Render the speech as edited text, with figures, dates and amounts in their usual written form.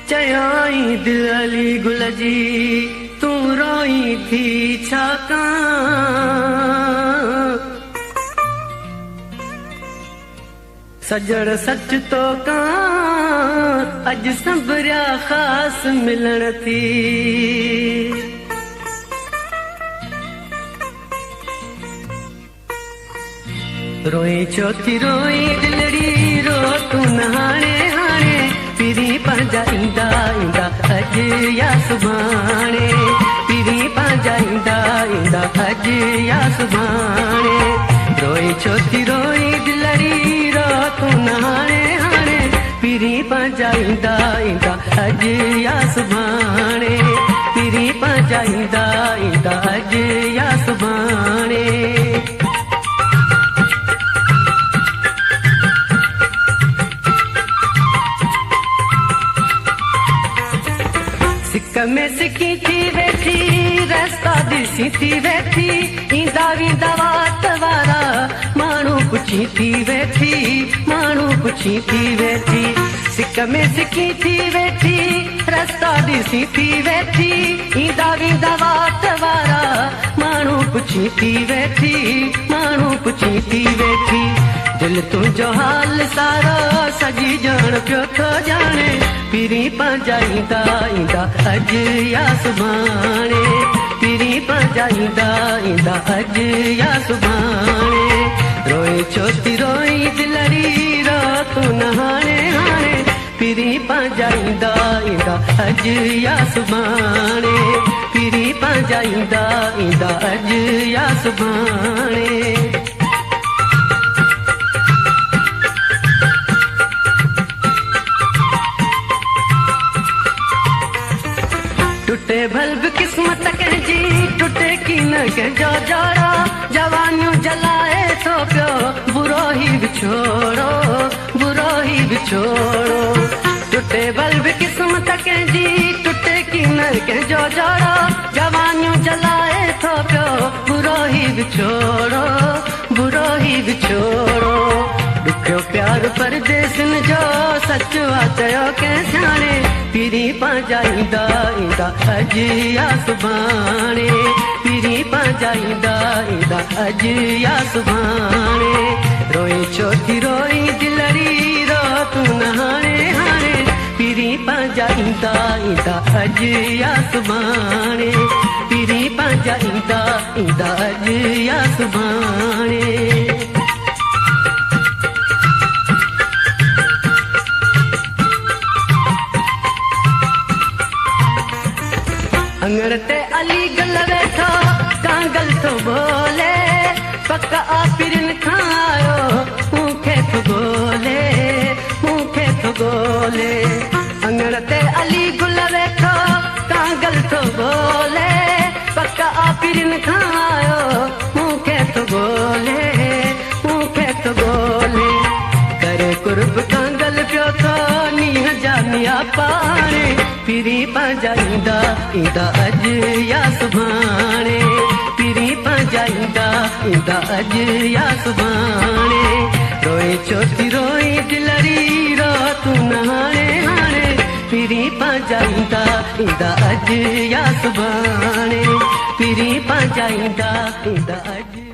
चयाई दिल अली गुल जी तू रोई थी छाका सजड़ सच तो का अज संभरिया खास मिलण थी रोई चौथी रोई दिलड़ी रो तू नहाने हाने पिरी पंहिंजा ईंदा ईंदा अॼु या सुभाणे पिरी पंहिंजा ईंदा ईंदा अॼु या सुभाणे रोई चौथी रोई दिलड़ी रो तू नहाने हाणे पिरी पंहिंजा ईंदा ईंदा अॼु या सुभाणे पिरी पंहिंजा ईंदा ईंदा अॼु या सुभाणे सिक में सिकी थी वेठी रस्ता ॾिसी थी वेठी ईंदा वेंदा वात वारा माण्हू पुछी थी वेठी माण्हू पुछी थी वेठी सिक में सिकी थी वेठी रस्ता ॾिसी थी वेठी ईंदा वेंदा वात वारा माण्हू पुछी थी वेठी माण्हू पुछी थी वेठी दिल तुंहिंजो हाल सारो सॼी ॼाण पियो थो ॼाणे पिरी पंहिंजा ईंदा ईंदा अॼु या सुभाणे पिरी पंहिंजा ईंदा ईंदा अॼु या सुभाणे रोई चौथी रोई दिलड़ी रो तू नहाणे हाणे पिरी पंहिंजा ईंदा ईंदा अॼु या सुभाणे पिरी पंहिंजा ईंदा ईंदा अॼु या सुभाणे टूटे बल्ब किस्मत कंहिंजी टूटे की न कंहिंजो जोड़ो जवानियूं जलाए थो पियो बुरो ही विछोड़ो बुरो ही विछोड़ो टूटे बल्ब किस्मत कंहिंजी टूटे की न कंहिंजो जोड़ो जवानियूं जलाए थो पियो बुरो ही विछोड़ो बुरो ही विछोड़ो ॾुखियो प्यार परदेसन जो सच आ चयो कंहिं सियाणे पिरी पंहिंजा ईंदा ईंदा अॼु या सुभाणे पिरी पंहिंजा ईंदा ईंदा अॼु या सुभाणे रोई चौथी रोई दिलड़ी रो तू नहाणे हाणे पिरी पंहिंजा ईंदा ईंदा अॼु या सुभाणे पिरी पंहिंजा ईंदा ईंदा अॼु या सुभाणे अंगड़ ते अली गल वेठो कांगल तो बोले पक्का आपिरन खायो मूंखे तो बोले मूंखे तो बोले अंगड़ ते अली गुल वेठो कांगल तो बोले पक्का आपिरन खायो मूंखे तो बोले मूंखे तो बोले करे कुर्ब कांगल पियो थो नीह जा मिया पाणे पिरी पंहिंजा ईंदा ईंदा अॼु या सुभाणे पिरी पंहिंजा ईंदा ईंदा अॼु या सुभाणे रोई चौथी रोई दिलड़ी रो तू नहाणे हाणे पिरी पंहिंजा ईंदा ईंदा अॼु या सुभाणे पिरी पंहिंजा ईंदा ईंदा अॼु